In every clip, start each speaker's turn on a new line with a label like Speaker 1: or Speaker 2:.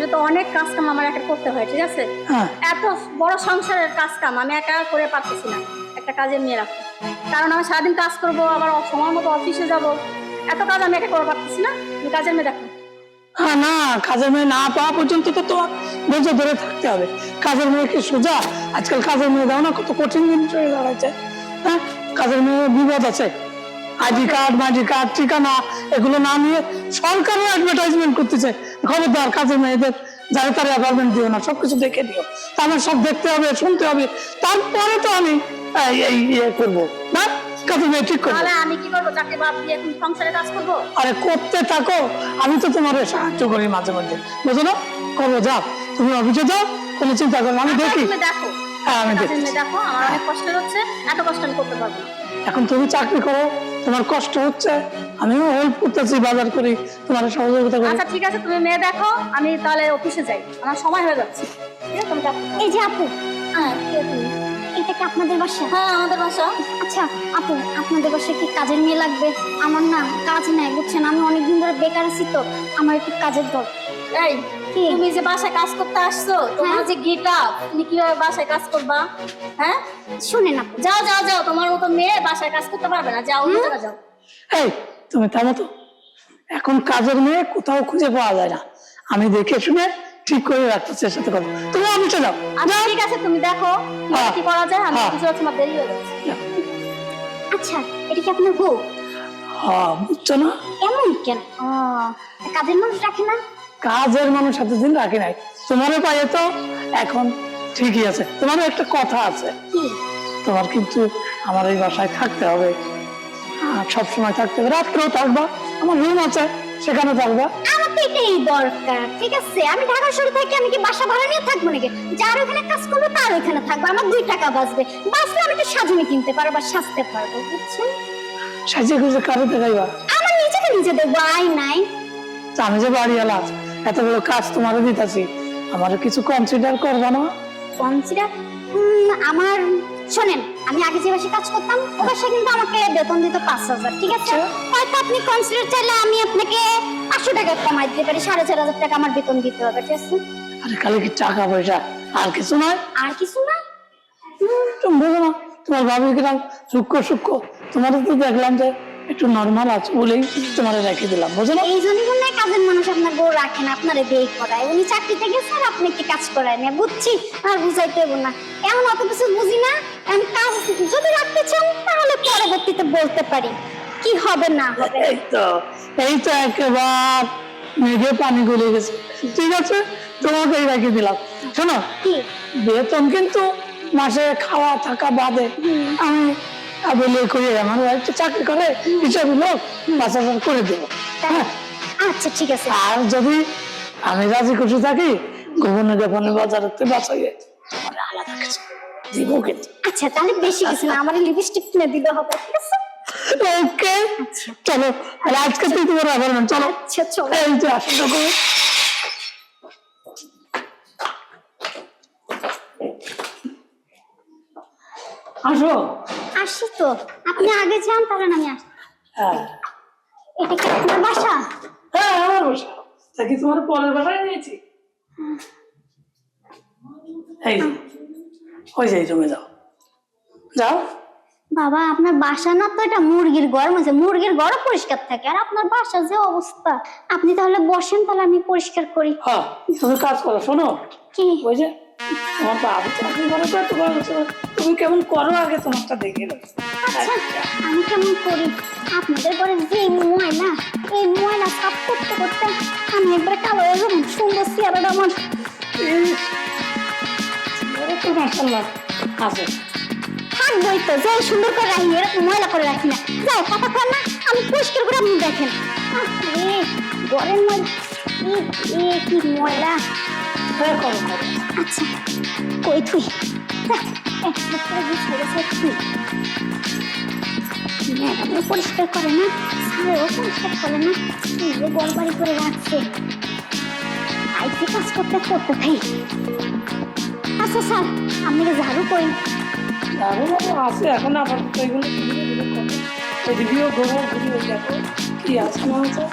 Speaker 1: আসলে তো অনেক কাজ কাম আমার একা করতে হয়, ঠিক আছে?
Speaker 2: হ্যাঁ
Speaker 1: এত বড় সংসারের কাজ কাম আমি একা করে পারতেছি না একটা কাজের মেয়ে রাখতে, কারণ আমি সারাদিন কাজ করব, আবার সময় মতো অফিসে যাব, এত কাজ আমি একা করে পারতেছি না। তুমি কাজের মেয়ে দেখো।
Speaker 2: হ্যাঁ, না কাজের মেয়ে না পাওয়া পর্যন্ত তো তোমার ধৈর্য ধরে থাকতে হবে। কাজের মেয়ে কি সোজা? আজকাল কাজের মেয়ে দাও না, কত কঠিন জিনিস হয়ে দাঁড়াচ্ছে। হ্যাঁ, কাজের মেয়ে বিপদ আছে। আইডি কার্ড, মাইডি কার্ড, ঠিকানা এগুলো না নিয়ে সরকারও অ্যাডভার্টাইজমেন্ট করতেছে, খবরদার কাজের মেয়েদের যারা তারা অ্যাপার্টমেন্ট দিও না, সবকিছু দেখে দিও। তা আমার সব দেখতে হবে, শুনতে হবে, তারপরে তো আমি এই ইয়ে করবো না, কাজের মেয়ে ঠিক করবো।
Speaker 1: তাহলে আমি কি করবো? চাকরি বাদ দিয়ে এখন সংসারে কাজ করবো?
Speaker 2: আরে করতে থাকো, আমি তো তোমার সাহায্য করি মাঝে মাঝে, বুঝো না? করবো, যাও তুমি অফিসে যাও, কোনো চিন্তা করো না, আমি দেখি।
Speaker 1: তুমি দেখো,
Speaker 2: হ্যাঁ আমি
Speaker 1: কাজের
Speaker 2: দেখি।
Speaker 1: মেয়ে দেখো, আমার অনেক কষ্ট হচ্ছে, এত কষ্ট আমি করতে পারবো না।
Speaker 2: এখন তুমি চাকরি করো, তোমার কষ্ট হচ্ছে, আমিও হেল্প করতেছি, বাজার করি, তোমার সহযোগিতা করি।
Speaker 1: আচ্ছা ঠিক আছে, তুমি মেয়ে দেখো, আমি তাহলে অফিসে যাই, আমার সময় হয়ে যাচ্ছে। ঠিক আছে, তুমি দেখো।
Speaker 3: এই যে আপু,
Speaker 1: হ্যাঁ, কে তুমি?
Speaker 3: এটা কি আপনাদের বাসা?
Speaker 1: হ্যাঁ, আমাদের বাসা।
Speaker 3: আচ্ছা আপু, আপনাদের বাসায় কি কাজের মেয়ে লাগবে? আমার না কাজ নাই বুঝছেন, আমি অনেকদিন ধরে বেকার আছি, তো আমার একটু কাজের দরকার।
Speaker 1: এই,
Speaker 3: কি?
Speaker 1: তুমি যে বাসায় কাজ করতে আসছো, তোমার যে গিটা, তুমি কিভাবে বাসায় কাজ করবা? হ্যাঁ,
Speaker 3: শুনেন আপু,
Speaker 1: যাও যাও যাও, তোমার মতো মেয়ে বাসায় কাজ করতে পারবে না, যাও অন্য জায়গায় যাও।
Speaker 2: এই তুমি থামো তো, এখন কাজের মেয়ে কোথাও খুঁজে পাওয়া যায় না, আমি দেখে শুনে ঠিক করে রাখতে চেষ্টা করবো। তুমি অফিসে যাও।
Speaker 1: আচ্ছা ঠিক আছে, তুমি দেখো
Speaker 2: হ্যাঁ।
Speaker 1: কি করা যায়, আমি
Speaker 2: হ্যাঁ।
Speaker 1: কিছু হচ্ছে, আমার দেরি হয়ে যাচ্ছে।
Speaker 3: আচ্ছা এটা কি আপনার বউ?
Speaker 2: হ্যাঁ, বুঝছো না,
Speaker 3: এমন কেন? কাজের মানুষ রাখে না?
Speaker 2: কাজের মানুষ এতদিন রাখি নাই, তোমারও পাইয়ে তো এখন ঠিকই আছে। তোমারও একটা কথা আছে,
Speaker 3: কি?
Speaker 2: তোমার কিন্তু আমার এই বাসায় থাকতে হবে, সব সময় থাকতে হবে, রাত্রেও থাকবা, আমার রুম আছে সেখানে থাকবা।
Speaker 3: আমার তো এটাই দরকার, ঠিক আছে? আমি ঢাকা শহরে থাকি, আমি কি বাসা ভাড়া নিয়ে থাকবো নাকি? যার ওখানে কাজ করবো তার ওখানে থাকবো, আমার 2 টাকা বাঁচবে, বাঁচলে আমি একটু সাজুনি কিনতে পারবো বা সাজতে পারবো, বুঝছেন?
Speaker 2: সাজিয়ে খুঁজে কারো দেখাইবা,
Speaker 3: আমার নিজেকে নিজে দেখবো, আই নাই।
Speaker 2: তা আমি যে বাড়িওয়ালা, এত বড় কাজ তোমারও দিতেছি, আমার কিছু কনসিডার করবা না?
Speaker 3: কনসিডার? আমার শোনেন, আমি আগে যে বাসায় কাজ করতাম ও বাসায় কিন্তু আমাকে বেতন দিত 5,000, ঠিক আছে? হয়তো আপনি কনসিডার চাইলে আমি আপনাকে 500 টাকা কমাই দিতে পারি, 4,500 টাকা আমার বেতন দিতে হবে, ঠিক আছে?
Speaker 2: আরে খালি কি টাকা পয়সা, আর কিছু নয়?
Speaker 3: আর কিছু না?
Speaker 2: তুমি বোঝো না, তোমার ভাবি কিরাম সূক্ষ্ম সূক্ষ্ম, তোমার তো দেখলাম যে একটু নর্মাল আছে বলেই তোমার রেখে দিলাম, বোঝো না?
Speaker 3: এই জন্যই মনে হয় কাজের মানুষ আপনার বউ রাখে না, আপনারে বিয়ে করায়। উনি চাকরিতে গেছে আর আপনি কি কাজ করায় না, বুঝছি, আর বুঝাইতে হবে না, এমন অত কিছু বুঝি না। আমি কাজ যদি রাখতে চান তাহলে পরবর্তীতে বলতে পারি কি হবে না হবে।
Speaker 2: এই তো একেবারে মেঘে পানি গলে গেছে, ঠিক আছে, তোমাকেই রেখে দিলাম। শোনো,
Speaker 3: কি?
Speaker 2: বেতন কিন্তু মাসে খাওয়া থাকা বাদে আমি বলে করি, আমার একটু চাকরি করে হিসাবে লোক 5,000 করে দেবো। হ্যাঁ,
Speaker 3: আচ্ছা ঠিক আছে।
Speaker 2: আর যদি আমি রাজি খুশি থাকি, গোপনে গোপনে বাজারতে বাঁচাইয়ে আমার আলাদা কিছু দিব কিন্তু।
Speaker 3: আচ্ছা তাহলে বেশি কিছু না, আমার লিপস্টিক কিনে দিলে হবে, ঠিক আছে?
Speaker 2: ওকে, চলো, আর আজকে তুই তোমার আবার না, চলো।
Speaker 3: আচ্ছা চলো।
Speaker 2: এই যে আসো তো। আসো।
Speaker 3: আসি তো, আপনি আগে যান, তাহলে আমি আসি।
Speaker 2: হ্যাঁ
Speaker 3: এটা কি আপনার বাসা?
Speaker 2: হ্যাঁ, আমার বাসা, তা কি তোমার পরের বাসায় নিয়েছি? এই যে, ওই যে জমে যাও, যাও।
Speaker 3: বাবা আপনার বাসা না তো, এটা মুরগির ঘর, মানে মুরগির ঘরও পরিষ্কার থাকে, আর আপনার বাসা যে অবস্থা। আপনি তাহলে বসেন, তাহলে আমি পরিষ্কার করি।
Speaker 2: হ্যাঁ, তুমি কাজ করো, শোনো,
Speaker 3: কি?
Speaker 2: ওই যে তোমার বাবু চাকরি করে তো এত বড় হচ্ছে, তুমি কেমন করো আগে তোমারটা দেখে নাও।
Speaker 3: আচ্ছা আমি কেমন করি? আপনাদের ঘরে যে ময়লা, এই ময়লা সাফ করতে করতে আমি একবার কালো হয়ে যাবো। সুন্দর চেহারাটা আমার
Speaker 2: তো মাশাআল্লাহ আছে,
Speaker 3: থাকবোই তো, যে সুন্দর করে রাখি, এরকম ময়লা করে রাখি না। যাও কথা কর না, আমি পরিষ্কার করে আপনি দেখেন। ঘরের ময়লা, কি ময়লা।
Speaker 2: হ্যাঁ করো করো।
Speaker 3: আচ্ছা কই তুই পরিষ্কার করে না, স্যারও পরিষ্কার করে না, নিজে গড়বাড়ি করে রাখছে। আইসি কাজ করতে করতে থাই। আচ্ছা স্যার, আপনি ঝাড়ু করেন।
Speaker 2: ঝাড়ু বাবু আছে এখন, আপাতত এগুলো ধীরে ধীরে করো, ওইদিকেও ঘোরো, ঘুরিয়ে দেখো কি আছে না আছে।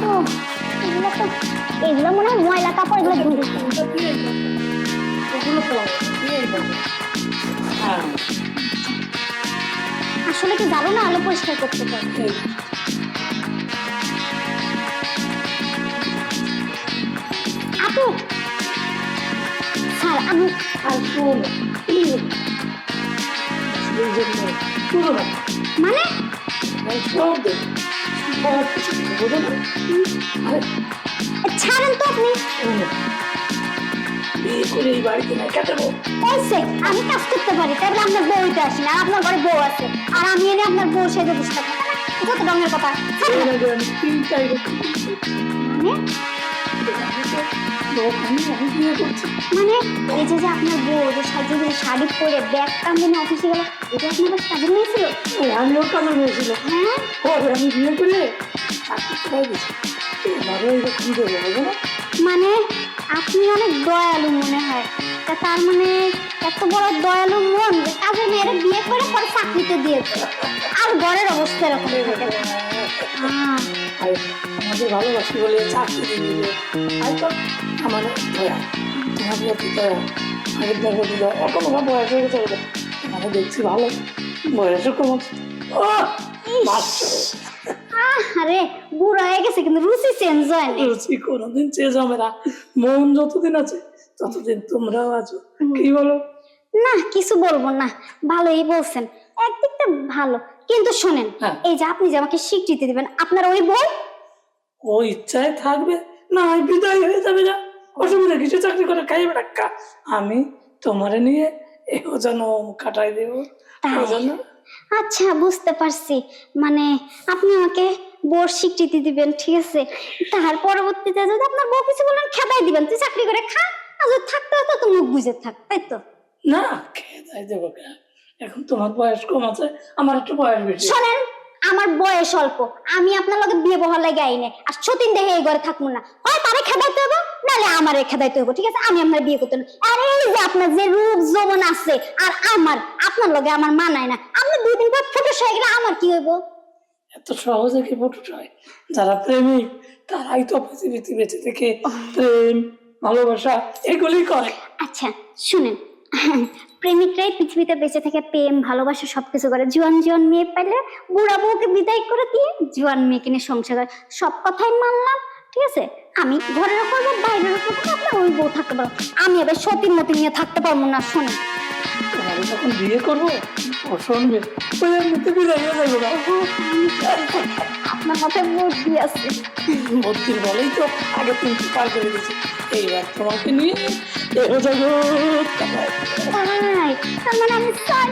Speaker 3: ও এগুলো তো এগুলো মনে হয় ময়লা কাপড়, এগুলো ধুয়ে দিতে হবে।
Speaker 2: ওগুলো তো দিয়েই দেবো। হ্যাঁ,
Speaker 3: আসলে কি জানো না, আলো পরিষ্কার করতে পারবে।
Speaker 2: এই
Speaker 3: আপু, স্যার আমি
Speaker 2: আর শোন, এই জন্য পুরো না,
Speaker 3: মানে
Speaker 2: সব দেবো, সব কিছু দেবো, বোঝো না? আরে
Speaker 3: ছাড়েন তো আপনি।
Speaker 2: শোনো, বিয়ে করে এই বাড়িতে না কাটাবো।
Speaker 3: ওইসে আমি কাজ করতে পারি, তাই বলে আপনার বউতে আসি না, আর আপনার ঘরে বউ আছে, আর আমি এনে আপনার বউ সেজে বুঝতে পারি না, যত রঙের কথা। ছাড়েন না।
Speaker 2: এর আগে আমি 3 আমি বিয়ে করছি।
Speaker 3: মানে এই যে যে আপনার বউ যে সাজে যে শাড়ি পরে ব্যাগ টাঙিয়ে নিয়ে অফিসে গেল, এটা আপনার কাছে কাজে নিয়েছিল?
Speaker 2: ওই আমিও কাজে নিয়েছিল।
Speaker 3: হ্যাঁ,
Speaker 2: ওরে আমি বিয়ে করে চাকরি করে দিয়েছি। এবারও এরকম দেবো, বোঝো না?
Speaker 3: মানে আপনি অনেক দয়ালু মনে হয়। তা তার মানে এত বড় দয়ালু মন যে কাজের মেয়েরা বিয়ে করে পরে চাকরিতে দিয়েছে, আর ঘরের অবস্থা এরকম থাকে।
Speaker 2: আর আমাদের ভালোবাসি বলে চাকরি দিয়ে দিলে হয়তো আমার দয়া, তোমার প্রতি দয়া, আগের দেখো দিল, এখন ওরা বয়স হয়ে গেছে বলে তোমাকে দেখছি ভালো, বয়সও কম।
Speaker 3: আরে বুড়া হয়ে গেছে কিন্তু রুচি চেঞ্জ হয়নি।
Speaker 2: রুচি কোনোদিন চেঞ্জ হবে না, মন যতদিন আছে ততদিন তোমরাও আছো, কি বলো?
Speaker 3: না কিছু বলবো না, ভালোই বলছেন, একদিকটা ভালো। কিন্তু শোনেন,
Speaker 2: হ্যাঁ।
Speaker 3: এই যে আপনি যে আমাকে স্বীকৃতি দিবেন, আপনার ওই বউ
Speaker 2: ও ইচ্ছায় থাকবে না হয় বিদায় হয়ে যাবে, না অসুবিধা কিছু, চাকরি করে খাইবে টাকা, আমি তোমারে নিয়ে এও যেন কাটাই দেবো, ও যেন।
Speaker 3: আচ্ছা বুঝতে পারছি, মানে আপনি আমাকে বউর স্বীকৃতি দিবেন, ঠিক আছে, তার পরবর্তীতে যদি আপনার বউ কিছু বলেন খেদাই দিবেন, তুই চাকরি করে খা, আর যদি থাকতে হতো তো মুখ বুঝে থাক, তাই তো?
Speaker 2: না খেয়ে যাই দেবো কেন? এখন তোমার বয়স কম আছে, আমার একটু বয়স বেশি।
Speaker 3: শোনেন, আমার বয়স অল্প, আমি আপনার লগে বিয়ে বহার লাগে আইনে, আর সতীন দেখে এই ঘরে থাকবো না, হয় তারে খেদাইতে হবে নাহলে আমারে খেদাইতে হবে, ঠিক আছে? আমি আপনার বিয়ে করতে না। আর এই যে আপনার যে রূপ যৌবন আছে আর আমার, আপনার লগে আমার মানায় না, আপনি 2 দিন পর ফুটে হয়ে গেলে আমার কি হইব?
Speaker 2: এত সহজে কি ফুটুট হয়? যারা প্রেমিক তারাই তো পৃথিবীতে বেঁচে থেকে প্রেম ভালোবাসা এগুলি করে।
Speaker 3: আচ্ছা শুনেন, প্রেমিকরাই পৃথিবীতে বেঁচে থেকে প্রেম ভালোবাসা সবকিছু করে, জোয়ান জোয়ান মেয়ে পাইলে বুড়া বউকে বিদায় করে দিয়ে জোয়ান মেয়েকে নিয়ে সংসার করে, সব কথাই মানলাম, ঠিক আছে? আমি ঘরের করবো বাইরের করবো, আপনার ওই বউ থাকতে পারবো, আমি এবার সতীর মতো নিয়ে থাকতে পারবো না। শোনেন,
Speaker 2: তোমার যখন বিয়ে করবো ও শুনবে, ওই এমনিতে বিদায় হয়ে যাবো না।
Speaker 3: আপনার মাথায় বুদ্ধি আছে।
Speaker 2: ভর্তির বলেই তো আগে 3টি পার করে দিয়েছি, এইবার তোমাকে নিয়ে এও যাবো।
Speaker 3: তাই তার মানে আমি 4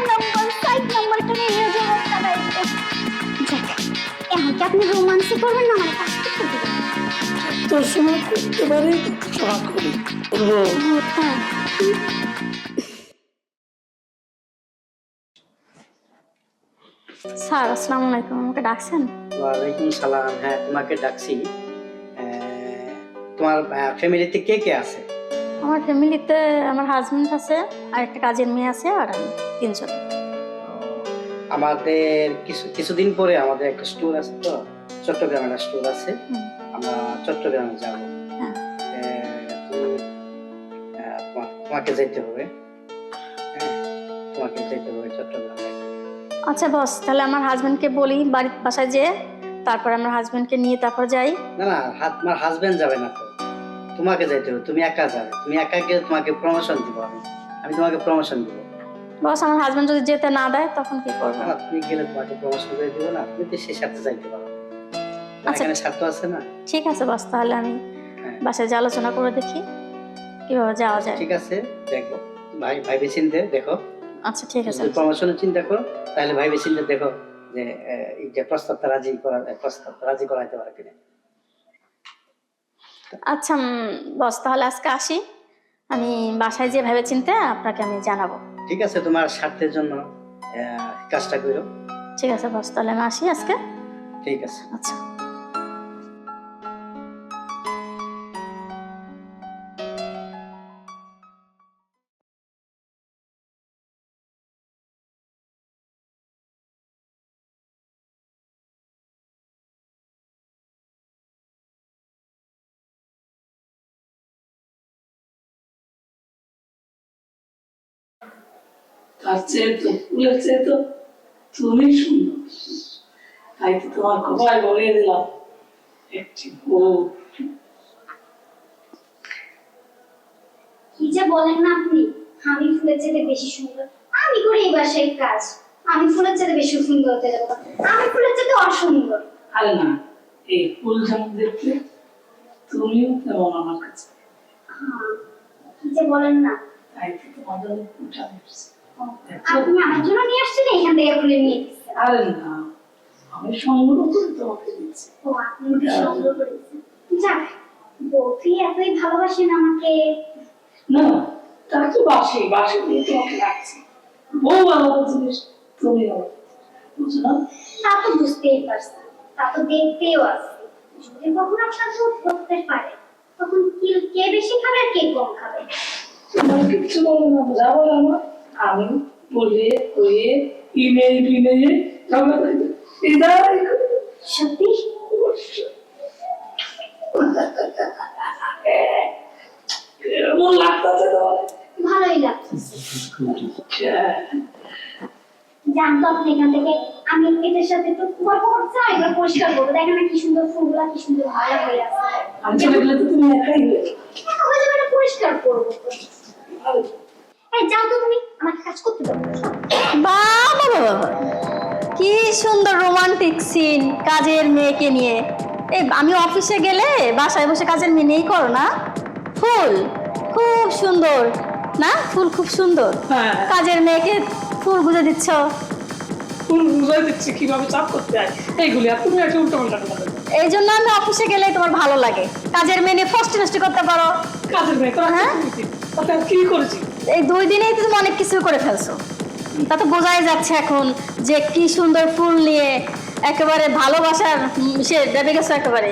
Speaker 3: নম্বরটা নিয়ে যাবো তারাইতে। যাক, এখন কি আপনি রোমান্সই করবেন না, মানে কাজ করতে দিবেন?
Speaker 2: তোর সময় করতে পারি, সময় করি করবো।
Speaker 3: ও তাই।
Speaker 1: স্যার আসসালামু আলাইকুম, আমাকে ডাকছেন?
Speaker 4: ওয়ালাইকুম সালাম। হ্যাঁ, তোমাকে ডাকছি। তোমার ফ্যামিলিতে কে কে আছে?
Speaker 1: আমার ফ্যামিলিতে আমার হাজবেন্ড আছে, আর একটা কাজের মেয়ে আছে, আর আমি 3 জন।
Speaker 4: আমাদের কিছুদিন পরে আমাদের একটা স্টোর আছে, তো চট্টগ্রামে একটা স্টোর আছে, আমরা চট্টগ্রামে যাব।
Speaker 1: হ্যাঁ।
Speaker 4: তোমাকে যেতে হবে, হ্যাঁ, তোমাকে যেতে হবে চট্টগ্রামে।
Speaker 1: আচ্ছা বস, তাহলে আমার হাজবেন্ডকে বলি বাড়ির বাসায় যেয়ে, তারপর আমার হাজবেন্ডকে নিয়ে তারপর যাই।
Speaker 4: না না, তোমার হাজবেন্ড যাবে না তো, তোমাকে যেতে হবে, তুমি একা যাবে, তুমি একা গিয়ে তোমাকে প্রমোশন দিব, আমি তোমাকে প্রমোশন দিব।
Speaker 1: বস আমার হাজবেন্ড যদি যেতে না দেয় তখন কি করবো?
Speaker 4: না, তুমি গেলে তোমাকে প্রমোশন করে দিব না, তুমি তো সেই সাথে যাইতে পারো,
Speaker 1: আচ্ছা।
Speaker 4: এখানে স্বার্থ আছে না।
Speaker 1: ঠিক আছে বস, তাহলে আমি
Speaker 4: হ্যাঁ।
Speaker 1: বাসায় যে আলোচনা করে দেখি কিভাবে যাওয়া যায়।
Speaker 4: ঠিক আছে, দেখো ভাইবে চিন্তে দেখো,
Speaker 1: আচ্ছা ঠিক আছে।
Speaker 4: যদি প্রমোশনের চিন্তা করো তাহলে ভাইবে চিন্তে দেখো যে এই যে প্রস্তাবটা রাজি করাইতে পারে কিনা।
Speaker 1: আচ্ছা বস, তাহলে আজকে আসি, আমি বাসায় যে ভেবে চিন্তে আপনাকে আমি জানাবো।
Speaker 4: ঠিক আছে, তোমার স্বার্থের জন্য কাজটা করো।
Speaker 1: ঠিক আছে বস, তাহলে আমি আসি আজকে।
Speaker 4: ঠিক আছে।
Speaker 1: আচ্ছা।
Speaker 2: তার চেয়ে তো ফুলের চেয়ে তো তুমি সুন্দর, তাই তো তোমার কপালে বলিয়ে দিলাম একটি বউ।
Speaker 3: কি যে বলেন না আপনি, আমি ফুলের চেয়ে বেশি সুন্দর। আমি করি এই বাসায় কাজ, আমি ফুলের চেয়ে বেশি সুন্দর হতে যাবো? আমি ফুলের চেয়ে অসুন্দর।
Speaker 2: আরে না, এই ফুল যেমন দেখতে তুমিও তেমন আমার কাছে,
Speaker 3: হ্যাঁ, কি যে বলেন না।
Speaker 2: তাই তো তোমাদের উঠা দিচ্ছি।
Speaker 3: আপনি আমার জন্য নিয়ে আসছেন, এখান থেকে ফুলে নিয়ে দিচ্ছেন।
Speaker 2: আরে না, আমি সংগ্রহ করে তোমাকে দিচ্ছি।
Speaker 3: ও, আপনি ওটা সংগ্রহ করেছেন। যাক, বৌদি এতই ভালোবাসেন আমাকে।
Speaker 2: না, তার তো বাসি বাসি দিয়ে তোমাকে রাখছি। বউ আলাদা জিনিস, তুমি আলাদা, বুঝো না?
Speaker 3: তা তো বুঝতেই পারছি, তা তো দেখতেও আছে। যদি কখনো আপনার দুধ করতে পারে, তখন কি কে বেশি খাবে আর কে কম খাবে?
Speaker 2: তোমার কিচ্ছু বলো না, যা বলো আমার আমি বলে কয়ে ইমেল টিমেলে ঝগড়া করি, এটাই করি।
Speaker 3: সত্যি
Speaker 2: এমন লাগতেছে তোমার।
Speaker 3: ভালোই লাগছে। জানতো আপনি এখান থেকে আমি এদের সাথে একটু গল্প করতে চাই, এবার পরিষ্কার করবো। দেখেন না কি সুন্দর ফুলগুলা, কি সুন্দর ভালো হয়ে আছে।
Speaker 2: আমি চলে গেলে তো তুমি একাই হয়ে যাবে।
Speaker 3: এখন হয়ে যাবে, পরিষ্কার করবো। এই যাও তো, তুমি আমাকে কাজ করতে দাও।
Speaker 1: বাবা বাবা, কি সুন্দর রোমান্টিক সিন কাজের মেয়েকে নিয়ে। এই আমি অফিসে গেলে বাসায় বসে কাজের মেয়ে নেই করো না? ফুল খুব সুন্দর না? ফুল খুব সুন্দর।
Speaker 2: হ্যাঁ।
Speaker 1: কাজের মেয়েকে ফুল গুজে দিচ্ছ।
Speaker 2: ফুল বুঝাই দিচ্ছি কিভাবে চাপ করতে হয় এইগুলি, আর তুমি একটা উল্টো পাল্টা কথা বলো।
Speaker 1: এই জন্য আমি অফিসে গেলে তোমার ভালো লাগে। কাজের মেয়ে নিয়ে ফষ্টি নষ্টি করতে পারো।
Speaker 2: কাজের মেয়ে তোরা
Speaker 1: হ্যাঁ?
Speaker 2: তাতে আর কি করেছি?
Speaker 1: এই 2 দিনেই তো তুমি অনেক কিছু করে ফেলছো। তা তো বোঝাই যাচ্ছে এখন যে কি সুন্দর ফুল নিয়ে একেবারে ভালোবাসার সে দেবে গেছো একেবারে।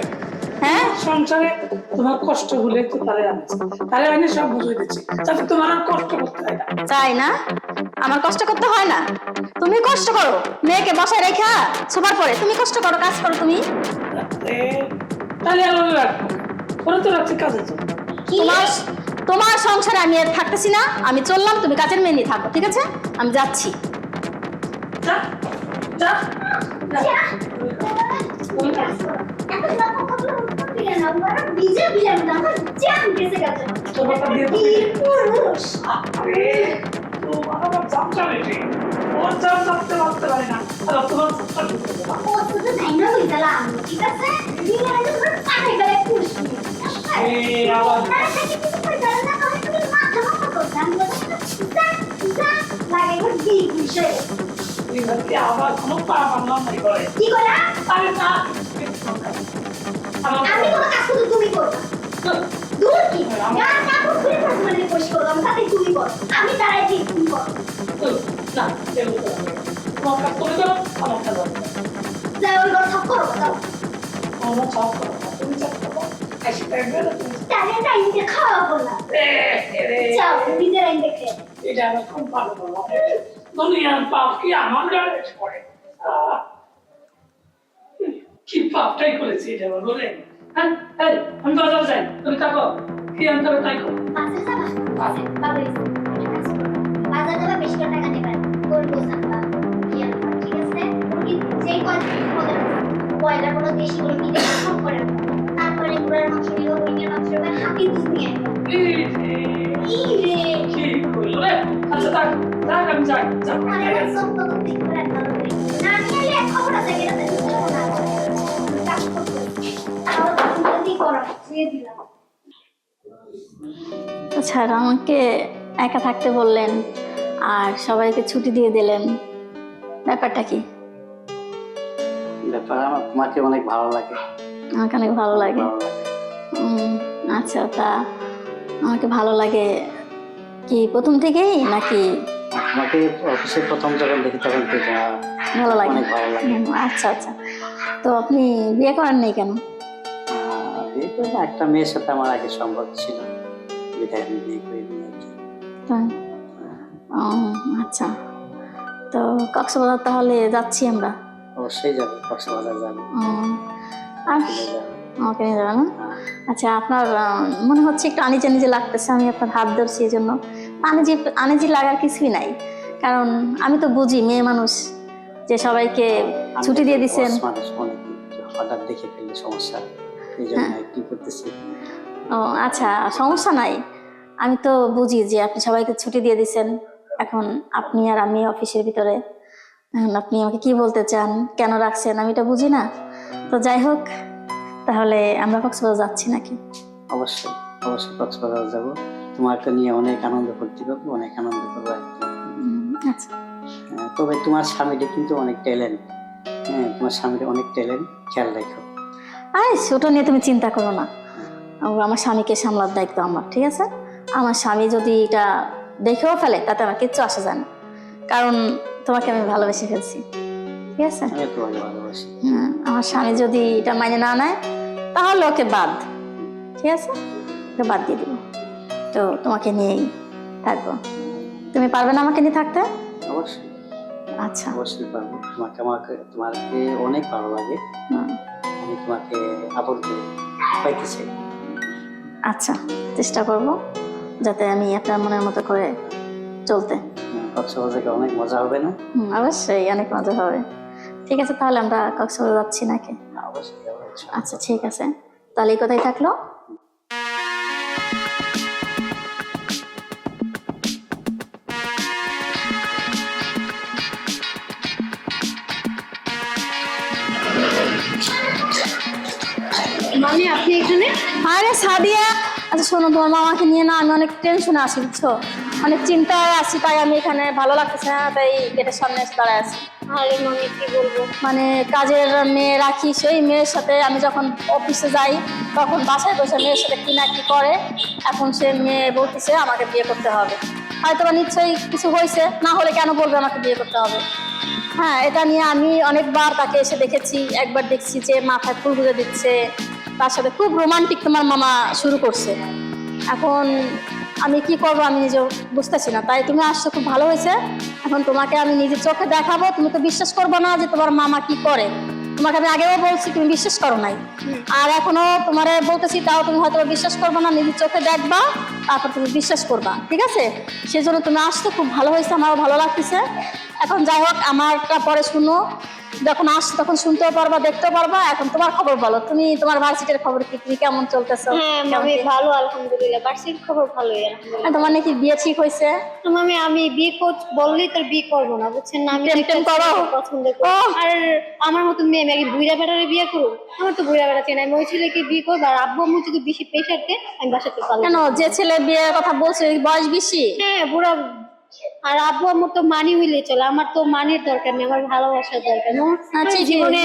Speaker 1: হ্যাঁ,
Speaker 2: সংসারে তোমার কষ্ট হলে তো তারে আনছে, তারে আইনে সব বুঝিয়ে দিচ্ছি যাতে তোমার আর কষ্ট করতে হয় না।
Speaker 1: চাই না আমার কষ্ট করতে হয় না? তুমি কষ্ট করো, মেয়েকে বসায় রেখা শোবার পরে তুমি কষ্ট করো, কাজ করো তুমি।
Speaker 2: তাহলে আলো রাখবো, ওরা তো রাখছি কাজে তো।
Speaker 1: তোমার তোমার সংসারে আমি আর থাকতেছি না, আমি চললাম, তুমি কাজের মেয়ে নিয়ে থাকো, ঠিক আছে? আমি যাচ্ছি।
Speaker 2: যা যা যা।
Speaker 3: এত লক্ষ কত দিলে না, বড় বিজে বিলে না, আমার জ্যাম গেছে গেছে।
Speaker 2: তোমাকে দিয়ে
Speaker 3: কি পুরুষ!
Speaker 2: আরে তো আমার জামটা রেটে ওর জাম জানতে পারতে পারি না, আর তোমার জামটা ঢুকতে দেবো না।
Speaker 3: ও তো জাইনা হই গেলাম, ঠিক আছে? দিলে না তো পাঠে গেলে পুরুষ।
Speaker 2: এই আবার
Speaker 3: না থাকি কিছু করে গেল না, তাহলে তুমি মাথা মাথা করতে আমি বলছি লাগে ওর কি বিষয়।
Speaker 2: এইভাবে কি আবার কোনো পা বাংলা নাই করে?
Speaker 3: কি করে?
Speaker 2: আরে না
Speaker 3: আমি কোনো কাজ শুধু তুমি করো। দূর কি? যা কাপড় খুলে মানে পরিষ্কার করলাম, তাতে তুমি করো। আমি দাঁড়াই দিই, তুমি করো।
Speaker 2: না তোমার কাজ করে দাও, আমার কাজ হবে।
Speaker 3: যাই ওই ঘর সব করো, যাও।
Speaker 2: আমার সব করো, তুমি চাপ করো, এসে দেখবে না তুমি।
Speaker 3: তাহলে টাইম দিয়ে খাওয়াবো না। যাও, নিজের আইন দেখে।
Speaker 2: এটা আমার খুব ভালো বলো। দুনিয়ার পাপ কি আমার গায়ে এসে পড়ে? কি পাপটাই করেছি এটা আমার বলে? হ্যাঁ, এই, আমি বাজার যাই, তুমি থাকো, কি আনতে হবে তাই করো।
Speaker 3: বাজার যাবা? বাবা এসে, একটা কাজ করো। বাজার যাবা, বেশি করে টাকা নেবেন। গরু জানবা, ইয়া, ঠিক আছে? মুরগি যেই কয়দিন ওদের পয়লা কোনো দেশি কোনো কিনে সব করে আনবা। তারপরে ঘোড়ার মাংস নিব, হরিণের মাংস নিব, হাতির দুধ নিয়ে আনবা। ইরে!
Speaker 2: কি করলো রে? আচ্ছা থাক, থাক, আমি যাই, যাও।
Speaker 3: আরে ওর সব তো ঠিক করে রাখতে হবে। না নিয়ে এলে খবর আছে, এটাতে দুধ না করে। কাজ করতে হবে। তাহলে তো জলদি করো, দিয়ে দিলাম।
Speaker 1: আচ্ছা, আমাকে একা থাকতে বললেন আর সবাইকে ছুটি দিয়ে দিলেন, ব্যাপারটা কি?
Speaker 4: ব্যাপার আমার তোমাকে অনেক ভালো লাগে।
Speaker 1: আমাকে অনেক ভালো লাগে।
Speaker 4: ভালো লাগে।
Speaker 1: আচ্ছা, তা আমাকে ভালো লাগে কি প্রথম থেকেই নাকি?
Speaker 4: তোমাকে অফিসে প্রথম যখন দেখি তখন থেকে
Speaker 1: ভালো লাগে।
Speaker 4: অনেক ভালো লাগে।
Speaker 1: আচ্ছা আচ্ছা, তো আপনি বিয়ে করেন নাই কেন?
Speaker 4: বিয়ে করে না, একটা মেয়ের সাথে আমার আগে সম্পর্ক ছিল, বিধায় আমি বিয়ে করে নিয়ে আর কি।
Speaker 1: তাই? ও আচ্ছা, তো কক্সবাজার তাহলে যাচ্ছি আমরা।
Speaker 4: অবশ্যই যাবো, কক্সবাজার যাবো।
Speaker 1: আর
Speaker 4: চলে যাবো।
Speaker 1: আমাকে নিয়ে যাবেন না?
Speaker 4: হ্যাঁ।
Speaker 1: আচ্ছা, আপনার মনে হচ্ছে একটু আনিজি আনিজি লাগতেছে, আমি আপনার হাত ধরছি, এই জন্য আনিজি আনিজি লাগার কিছুই নাই, কারণ আমি তো বুঝি মেয়ে মানুষ যে সবাইকে ছুটি দিয়ে দিচ্ছেন।
Speaker 4: মানুষ অনেক হঠাৎ দেখে ফেললে সমস্যা, এই জন্য কি করতেছি।
Speaker 1: ও আচ্ছা, সমস্যা নাই। আমি তো বুঝি যে আপনি সবাইকে ছুটি দিয়ে দিচ্ছেন। এখন আপনি আর আমি অফিসের ভিতরে, এখন আপনি আমাকে কি বলতে চান, কেন রাখছেন, আমি এটা বুঝি না। তো যাই হোক, তাহলে আমরা কক্সবাজার যাচ্ছি নাকি?
Speaker 4: অবশ্যই অবশ্যই কক্সবাজার যাবো, তোমাকে নিয়ে অনেক আনন্দ করতে পারবো, অনেক আনন্দ করবো আর কি।
Speaker 1: আচ্ছা,
Speaker 4: তবে তোমার স্বামীটা কিন্তু অনেক ট্যালেন্ট। হ্যাঁ, তোমার স্বামীটা অনেক ট্যালেন্ট, খেয়াল রাখো।
Speaker 1: আরে ওটা নিয়ে তুমি চিন্তা করো না। আমার স্বামীকে সামলার দায়িত্ব আমার, ঠিক আছে? আমার স্বামী যদি এটা দেখেও ফেলে তাতে আমার কিচ্ছু আসে যায় না, কারণ তোমাকে আমি ভালোবেসে ফেলছি, ঠিক আছে?
Speaker 4: আমি তোমাকে ভালোবাসি।
Speaker 1: আমার স্বামী যদি এটা মাইনে না নেয় তাহলে ওকে বাদ, ঠিক আছে? ওকে বাদ দিয়ে দিব, তো তোমাকে নিয়েই থাকবো। তুমি পারবে না আমাকে নিয়ে থাকতে?
Speaker 4: অবশ্যই
Speaker 1: আচ্ছা,
Speaker 4: অবশ্যই পারবো। তোমাকে অনেক ভালো লাগে, আমি তোমাকে আপন করে পাইতে চাই।
Speaker 1: আচ্ছা, চেষ্টা করব যাতে আমি আপনার মনের মতো করে চলতে।
Speaker 4: কক্সবাজারে অনেক মজা হবে না?
Speaker 1: অবশ্যই অনেক মজা হবে। ঠিক আছে, তাহলে আমরা কক্সবাজার যাচ্ছি নাকি?
Speaker 4: অবশ্যই অবশ্যই।
Speaker 1: আচ্ছা ঠিক আছে, তাহলে এই কথাই থাকলো।
Speaker 3: মানে আপনি এখানে?
Speaker 1: আরে সাদিয়া, আচ্ছা শোনো, তোমার মামাকে নিয়ে না আমি অনেক টেনশনে আছি, বুঝছো? অনেক চিন্তায় আছি, তাই আমি এখানে ভালো লাগতেছে না, তাই গেটের সামনে এসে দাঁড়ায় আছি।
Speaker 3: আরে মামি কি বলবো,
Speaker 1: মানে কাজের মেয়ে রাখি, সেই মেয়ের সাথে আমি যখন অফিসে যাই তখন বাসায় বসে মেয়ের সাথে কি না কি করে। এখন সে মেয়ে বলতেছে আমাকে বিয়ে করতে হবে, হয়তো বা নিশ্চয়ই কিছু হয়েছে, না হলে কেন বলবে আমাকে বিয়ে করতে হবে? হ্যাঁ, এটা নিয়ে আমি অনেকবার তাকে এসে দেখেছি। একবার দেখছি যে মাথায় ফুল গুঁজে দিচ্ছে, তার সাথে খুব রোমান্টিক তোমার মামা শুরু করছে। এখন আমি কি করবো আমি নিজেও বুঝতেছি না, তাই তুমি আসছো, খুব ভালো হয়েছে। এখন তোমাকে আমি নিজের চোখে দেখাবো, তুমি তো বিশ্বাস করবো না যে তোমার মামা কি করে। তোমাকে আমি আগেও বলছি, তুমি বিশ্বাস করো নাই, আর এখনো তোমারে বলতেছি, তাও তুমি হয়তো বিশ্বাস করবে না। নিজের চোখে দেখবা, তারপর তুমি বিশ্বাস করবা, ঠিক আছে? সেজন্য তুমি আসছো, খুব ভালো হয়েছে, আমারও ভালো লাগতেছে। এখন যাই হোক, আমারটা পরে শুনো, যখন আসছো তখন শুনতেও পারবা, দেখতেও পারবা। এখন তোমার খবর বলো, তুমি তোমার ভার্সিটির খবর কি, তুমি কেমন চলতেছো?
Speaker 3: হ্যাঁ মামি ভালো, আলহামদুলিল্লাহ। বার্ষিক খবর ভালোই, আলহামদুলিল্লাহ।
Speaker 1: তোমার নাকি বিয়ে ঠিক হয়েছে?
Speaker 3: মামি আমি বিয়ে বললেই তোর বিয়ে করবো না, বুঝছেন না? আমি
Speaker 1: প্রেম করো?
Speaker 3: পছন্দ করি। আর আমার মতো মেয়ে আমি বুড়া বেটারে বিয়ে করবো? আমার তো বুড়া বেটা চেন, আমি ওই ছেলেকে বিয়ে করবো। আর আব্বু আম্মু যদি বেশি প্রেশার দেয় আমি বাসাতে পারবো।
Speaker 1: কেন, যে ছেলে বিয়ের কথা বলছে বয়স বেশি?
Speaker 3: হ্যাঁ বুড়া। আর আব্বু আম্মুর তো মানি হইলে চলে, আমার তো মানির দরকার নেই, আমার ভালোবাসার দরকার। জীবনে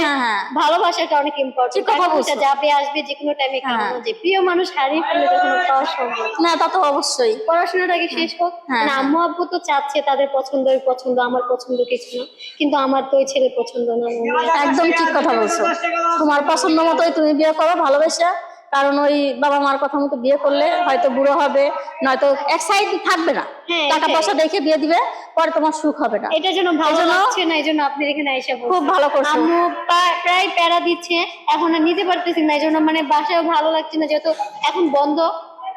Speaker 3: ভালোবাসাটা অনেক ইম্পর্টেন্ট। যাবে আসবে যে কোনো টাইমে, কারণ যে প্রিয় মানুষ হারিয়ে ফেলে তখন পাওয়া সম্ভব
Speaker 1: না, তা তো অবশ্যই।
Speaker 3: পড়াশোনাটাকে শেষ হোক। মানে আম্মু আব্বু তো চাচ্ছে তাদের পছন্দই পছন্দ, আমার পছন্দ কিছু না, কিন্তু আমার তো ওই ছেলে পছন্দ না।
Speaker 1: একদম ঠিক কথা বলছো, তোমার পছন্দ মতোই তুমি বিয়ে করো ভালোবেসে। কারণ ওই বাবা মার কথা মতো বিয়ে করলে হয়তো বুড়ো হবে, নয়তো এক সাইড থাকবে না, টাকা পয়সা দেখে বিয়ে দিবে, পরে তোমার সুখ হবে না।
Speaker 3: এটার জন্য ভালো লাগছে না, এই জন্য আপনার এখানে এসে
Speaker 1: খুব ভালো করছো।
Speaker 3: আম্মু প্রায় প্যারা দিচ্ছে, এখন আর নিতে পারতেছি না, এই জন্য মানে বাসায় ভালো লাগছে না, যেহেতু এখন বন্ধ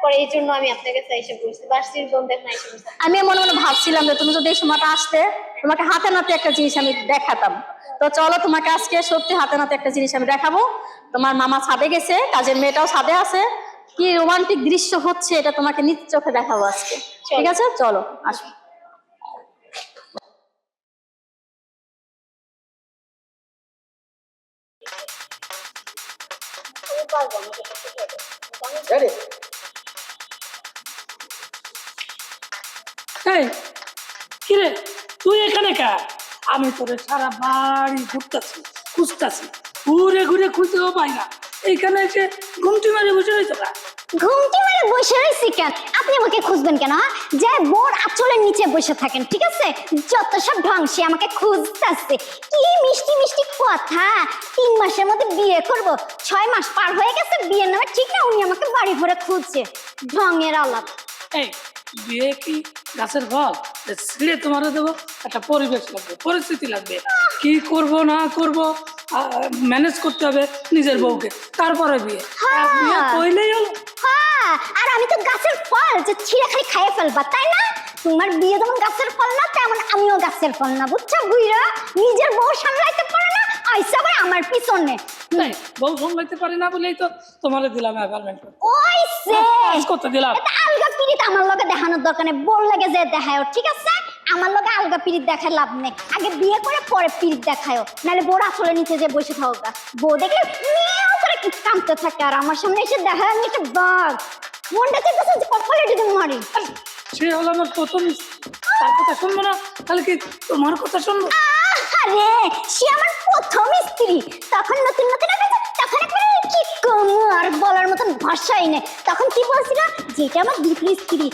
Speaker 3: করে, এই জন্য আমি আপনার কাছে এসে বলছি। বাসির বন্ধ এখন এসে বলছি।
Speaker 1: আমি মনে মনে ভাবছিলাম যে তুমি যদি এই সময়টা আসতে, তোমাকে হাতে নাতে একটা জিনিস আমি দেখাতাম। তো চলো, তোমাকে আজকে সত্যি হাতে নাতে একটা জিনিস আমি দেখাবো। তোমার মামা ছাদে গেছে, কাজের মেয়েটাও ছাদে আছে, কি রোমান্টিক দৃশ্য হচ্ছে এটা তোমাকে নিজ চোখে দেখাবো আজকে, ঠিক আছে? চলো আসো।
Speaker 2: এই কিরে, তুই এখানে কা? আমি তোরে সারা বাড়ি ঘুরতেছি, খুঁজতেছি, ঘুরে ঘুরে খুঁজতেও পাই না। এইখানে এসে ঘুমটি মারে বসে রয়েছে না?
Speaker 3: ঘুমটি মেরে বসে রয়েছি কেন? আপনি আমাকে খুঁজবেন কেন? যে বোর আঁচলের নিচে বসে থাকেন, ঠিক আছে? যত সব ঢংসে আমাকে খুঁজতেছে। কি মিষ্টি মিষ্টি কথা, 3 মাসের মধ্যে বিয়ে করব, 6 মাস পার হয়ে গেছে, বিয়ের নামে ঠিক না, উনি আমাকে বাড়ি ভরে খুঁজছে। ঢঙের আলাপ।
Speaker 2: এই বিয়ে কি গাছের ফল? ছিঁড়ে তোমারে দেবো? একটা পরিবেশ লাগবে, পরিস্থিতি লাগবে, কি করব না করব ম্যানেজ করতে হবে নিজের বউকে, তারপরে বিয়ে। বিয়ে কইলেই হলো?
Speaker 3: হ্যাঁ, আর আমি তো গাছের ফল যে ছিঁড়ে খালি খাইয়ে ফেলবা, তাই না? তোমার বিয়ে যেমন গাছের ফল না, তেমন আমিও গাছের ফল না, বুঝছো বুইরা? নিজের বউ সামলাইতে পারে না, আইসা আবার আমার পিছনে।
Speaker 2: এই, বউ সামলাইতে পারি না বলেই তো তোমারে দিলাম অ্যাপার্টমেন্ট
Speaker 3: ওইসে
Speaker 2: কাজ করতে দিলাম।
Speaker 3: এটা আলগা পিরিত আমার লগে দেখানোর দরকার নেই, বল লাগে যে দেখায়, ঠিক আছে? আমার লগে আলগা পিরিত দেখায় লাভ নেই, আগে বিয়ে করে পরে পিরিত দেখায়, নাহলে বউর আসলে নিচে যে বসে থাকো গা। বউ দেখলে মেয়েও করে কামতে থাকে, আর আমার সামনে এসে দেখায় আমি একটা বাঘ। মনটা চাইতেছে যে কপালে যদি মারি।
Speaker 2: সে হলো আমার প্রথম স্ত্রী। তার কথা শুনবো না, তাহলে কি তোমার কথা শুনবো?
Speaker 3: আরে সে আমার প্রথম স্ত্রী, তখন নতুন নতুন তখন একবারে কি কমু আর বলার মতন ভাষাই নেই। তখন কি বলছিল, যেটা আমার দ্বিতীয় স্ত্রী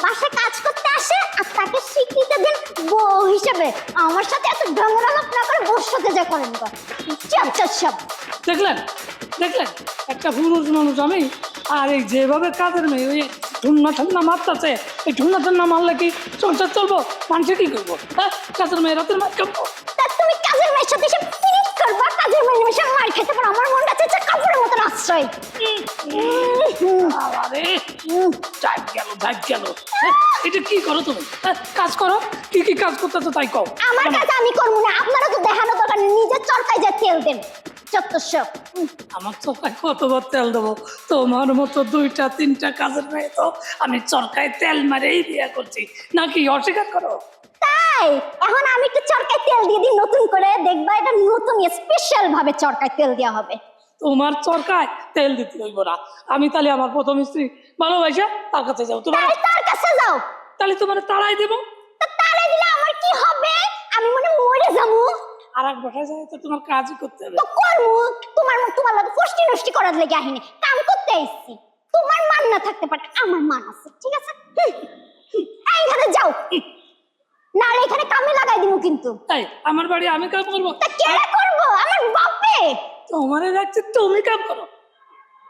Speaker 3: বাসায় কাজ করতে আসে আর তাকে স্বীকৃতি দেন বউ হিসেবে, আমার সাথে এত ঢঙ্গরালাপ না করে বউর সাথে যা করেন গো সব।
Speaker 2: দেখলেন দেখলেন একটা পুরুষ মানুষ আমি, আর এই যেভাবে কাজের মেয়ে ওই ঢুন্না ঠান্না মারতেছে, এই ঢুন্না ঠান্না মারলে কি সংসার চলবো? মানুষে কি করবো? হ্যাঁ, কাজের মেয়ে রাতের মার খাবো।
Speaker 3: তা তুমি কাজের মেয়ের সাথে এসে পিরিত করবা, কাজের মেয়ের সাথে মার খেতে পারো, আমার মনটা চাইছে কাপড়ের মতন আশ্রয়।
Speaker 2: আরে যাই গেল। এটা কি করো তুমি? কাজ করো, কি কি কাজ করতেছো তাই কও।
Speaker 3: আমার কাজ আমি করবো না, আপনারা তো দেখানো দরকার নেই, নিজের চরকায় যা তেল দেন চত্বর।
Speaker 2: আমার চরকায় কতবার তেল দেবো? তোমার মতো 2-3টা কাজের মেয়ে তো আমি চরকায় তেল মারেই বিয়ে করছি, নাকি অস্বীকার করো?
Speaker 3: তাই এখন আমি একটু চরকায় তেল দিয়ে দিই নতুন করে, দেখবা এটা নতুন স্পেশাল ভাবে চরকায় তেল দেওয়া হবে।
Speaker 2: তোমার চরকায় তেল দিতে হইব না, আমি তাহলে আমার প্রথম স্ত্রী ভালোবাসা তার কাছে যাও। তোমার
Speaker 3: তার কাছে যাও,
Speaker 2: তাহলে তোমার তাড়াই দেবো।
Speaker 3: তা তারে দিলে আমার কি হবে? আমি মনে মরে যাবো।
Speaker 2: আর এক বাসায় যাই তো তোমার কাজই করতে হবে।
Speaker 3: তো করবো, তোমার লাগে ফষ্টি নষ্টি করার লেগে আহিনি, কাম করতে আইছি। তোমার মান না থাকতে পারে, আমার মান আছে, ঠিক আছে? এইখানে যাও, নাহলে এখানে কামে লাগাই দিব কিন্তু।
Speaker 2: এই আমার বাড়ি আমি কাম করবো?
Speaker 3: তা কেডা করবো? আমার বাপে।
Speaker 2: তোমারে রাখছি, তুমি কাম করো।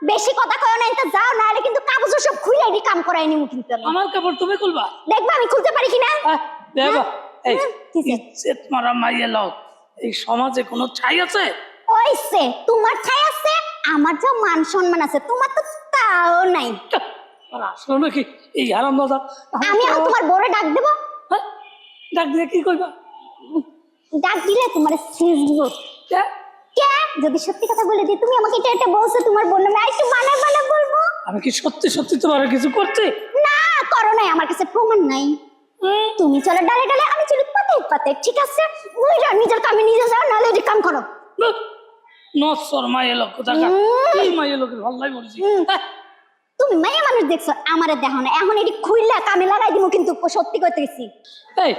Speaker 3: বেশি কথা কয়ো না, এটা যাও, নাহলে কিন্তু কাগজ সব খুলে এনে কাম করাই নিমু কিন্তু আমি।
Speaker 2: আমার কাপড় তুমি খুলবা?
Speaker 3: দেখবা আমি খুলতে পারি কিনা।
Speaker 2: দেখো এই
Speaker 3: কি যে?
Speaker 2: ইজ্জত মারা মাইয়ে লও, এই সমাজে কোনো ছাই আছে?
Speaker 3: ওইসে তোমার ঠাই আছে, আমার যা মান সম্মান আছে, তোমার তো তাও নাই।
Speaker 2: আর আসলো নাকি এই হারাম দাদা?
Speaker 3: আমি এখন তোমার বড় ডাক দেবো,
Speaker 2: ডাক দিয়ে কি করবা?
Speaker 3: ডাক দিলে তোমার সিজবো।
Speaker 2: কে?
Speaker 3: কে? যদি সত্যি কথা বলে দিই, তুমি আমাকে এটা বলছো তোমার বোন নামে, একটু বানায় বানায় বলবো।
Speaker 2: আমি কি সত্যি সত্যি তোমার কিছু করছি?
Speaker 3: না করো নাই, আমার কাছে প্রমাণ নাই। তুমি চলো ডালে ডালে, আমি চলো পাতে পাতে, ঠিক আছে? বুঝা নিজের কামে নিজে যাও, নাহলে এটি কাম করো।
Speaker 2: নসর মাইয়ে লোক কোথাকার, এই মাইয়ে লোকের ভাল্লাই বলছি।
Speaker 3: তুমি মাইয়া মানুষ দেখছো, আমারে দেখো না, এখন এটি খুইলা কামে লাগাই দিব কিন্তু, সত্যি কইতেছি।
Speaker 2: এই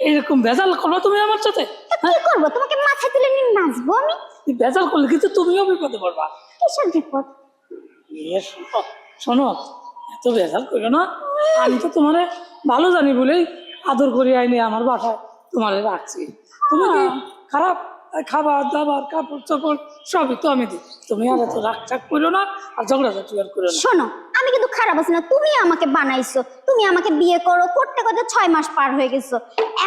Speaker 2: এইরকম ভেজাল করো তুমি আমার সাথে?
Speaker 3: কি করবো? তোমাকে মাথায় তুলে নিয়ে নাচবো আমি?
Speaker 2: ভেজাল করলে কিন্তু তুমিও বিপদে পড়বা।
Speaker 3: কিসের বিপদ?
Speaker 2: শোনো, এত ভেজাল করো না। আমি তো তোমারে ভালো জানি বলেই আদর করে আইনি আমার বাসায় তোমারে রাখছি। তুমি কি খারাপ? খাবার দাবার কাপড় চোপড় সবই তো আমি দিই। তুমি আর এত রাগ টাগ করো না, আর ঝগড়াঝাটি আর করো না।
Speaker 3: শোনো, আমি কিন্তু খারাপ আছি না, তুমি আমাকে বানাইছো, তুমি আমাকে বিয়ে করো করতে করতে 6 মাস পার হয়ে গেছো।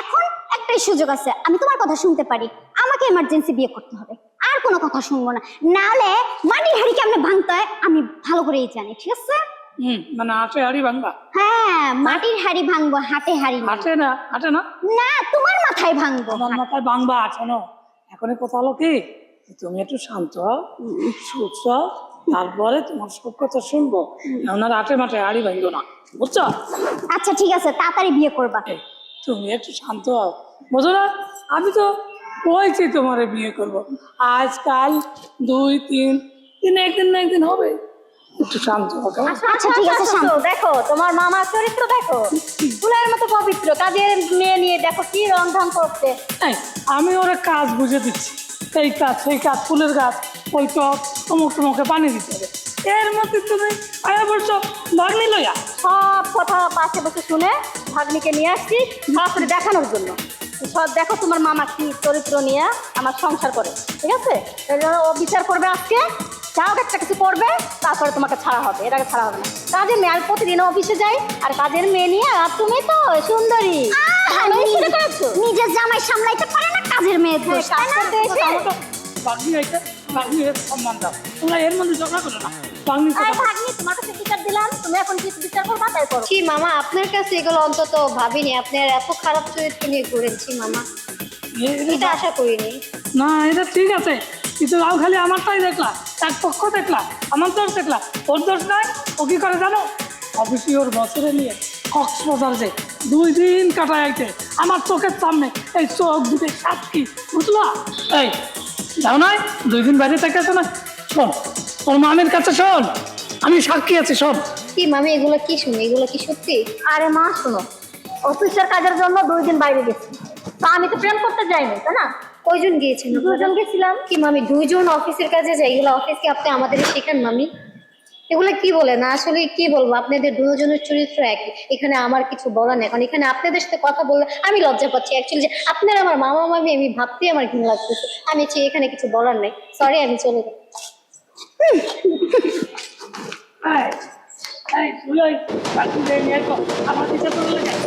Speaker 3: এখন একটাই সুযোগ আছে, আমি তোমার কথা শুনতে পারি, আমাকে এমার্জেন্সি বিয়ে করতে হবে, আর কোনো কথা শুনবো না, নাহলে মাটির হাড়ি কেমনে ভাঙতে হয় আমি ভালো করেই জানি, ঠিক আছে?
Speaker 2: মানে হাটে হাড়ি ভাঙবা?
Speaker 3: হ্যাঁ, মাটির হাড়ি ভাঙবো, হাটে হাড়ি না।
Speaker 2: হাটে না, হাটে না,
Speaker 3: না তোমার মাথায় ভাঙবো।
Speaker 2: আমার মাথায় ভাঙবা। শোনো, এখন কথা হলো কি, তুমি একটু শান্ত হও, সুস্থ হও, তারপরে তোমার সব কথা শুনবো। ওনার আটে মাঠে হাড়ি ভাঙবো না, বুঝছো?
Speaker 3: আচ্ছা ঠিক আছে, তাড়াতাড়ি বিয়ে করবা।
Speaker 2: তুমি একটু শান্ত হও, বুঝো না? আমি তো বলছি তোমারে বিয়ে করবো, আজকাল 2-3 দিন, একদিন না একদিন হবে। একটু শান্ত হও।
Speaker 3: আচ্ছা ঠিক আছে, শান্ত।
Speaker 1: দেখো তোমার মামার চরিত্র দেখো, ফুলের মতো পবিত্র, কাজের মেয়ে নিয়ে দেখো কি রং ঢং করছে।
Speaker 2: আমি ওরা কাজ বুঝে দিচ্ছি, এই কাজ সেই কাজ, ফুলের গাছ, ওই টপ, অমুক টমুকে পানি দিতে হবে। এর মধ্যে তুমি আয়া বলছো ভাগ্নি লইয়া।
Speaker 1: সব কথা পাশে বসে শুনে ভাগ্নিকে নিয়ে আসছি সরাসরি দেখানোর জন্য। সব দেখো তোমার মামা কি চরিত্র নিয়ে আমার সংসার করে, ঠিক আছে? এর জন্য ও বিচার করবে আজকে, যাও একটা কিছু করবে, তারপরে তোমাকে ছাড়া হবে, এর আগে ছাড়া হবে না। কাজের মেয়ে, আর প্রতিদিন অফিসে যাই, আর কাজের মেয়ে নিয়ে, আর তুমি তো সুন্দরী, ভালোই শুরু করেছো।
Speaker 3: নিজের জামাই সামলাইতে পারে না, কাজের মেয়ে দোষ, তাই না?
Speaker 2: ভাগ্নি ভাগ্নির সম্মান দাও। তোমরা এর মধ্যে ঝগড়া করো না। ভাগ্নির
Speaker 1: আরে
Speaker 2: কথা
Speaker 1: ভাগ্নি, তোমার কাছে বিচার দিলাম, তুমি এখন কি বিচার করবা তাই করো।
Speaker 3: ছি মামা, আপনার কাছে এগুলো অন্তত ভাবিনি, আপনার এত খারাপ চরিত্র নিয়ে ঘুরেছি মামা, এটা আশা করিনি।
Speaker 2: না, এটা ঠিক আছে, কিন্তু তাও খালি আমারটাই দেখলা, এক পক্ষ দেখলা, আমার দোষ দেখলা। ওর দোষ নাই, ও কি করে জানো? অফিসে ওর বছরে নিয়ে কক্সবাজার যে 2 দিন কাটায় আইতে আমার চোখের সামনে, এই চোখ দুটো সাক্ষী, বুঝলা? এই যাও নাই, 2 দিন বাইরে থেকে আছে না। শোন, তোর মামের কাছে শোন, আমি সাক্ষী আছি, শোন।
Speaker 3: কি মামি, এগুলো কি শুনি, এগুলো কি সত্যি?
Speaker 1: আরে মা শোনো, অফিসের কাজের জন্য 2 দিন বাইরে গেছি, তা আমি তো প্রেম করতে যাইনি, তাই না?
Speaker 3: কয়জন গিয়েছেন?
Speaker 1: 2 জন গেছিলাম।
Speaker 3: কি মামি, 2 জন অফিসের কাজে যায়? এগুলো অফিসকে আপনি আমাদের শেখান মামি? এগুলো কি বলে না, আসলে কি বলবো, আপনাদের 2 জনের চরিত্র একই। এখানে আমার কিছু বলার নেই, কারণ এখানে আপনাদের সাথে কথা বললে আমি লজ্জা পাচ্ছি অ্যাকচুয়ালি, যে আপনারা আমার মামা মামি, আমি ভাবতেই আমার ঘৃণা লাগতেছে। আমি চাই এখানে কিছু বলার নেই, সরি, আমি চলে যাই।
Speaker 2: এই, তুই ওই বাকি নিয়ে আমার দিকে চলে যায়।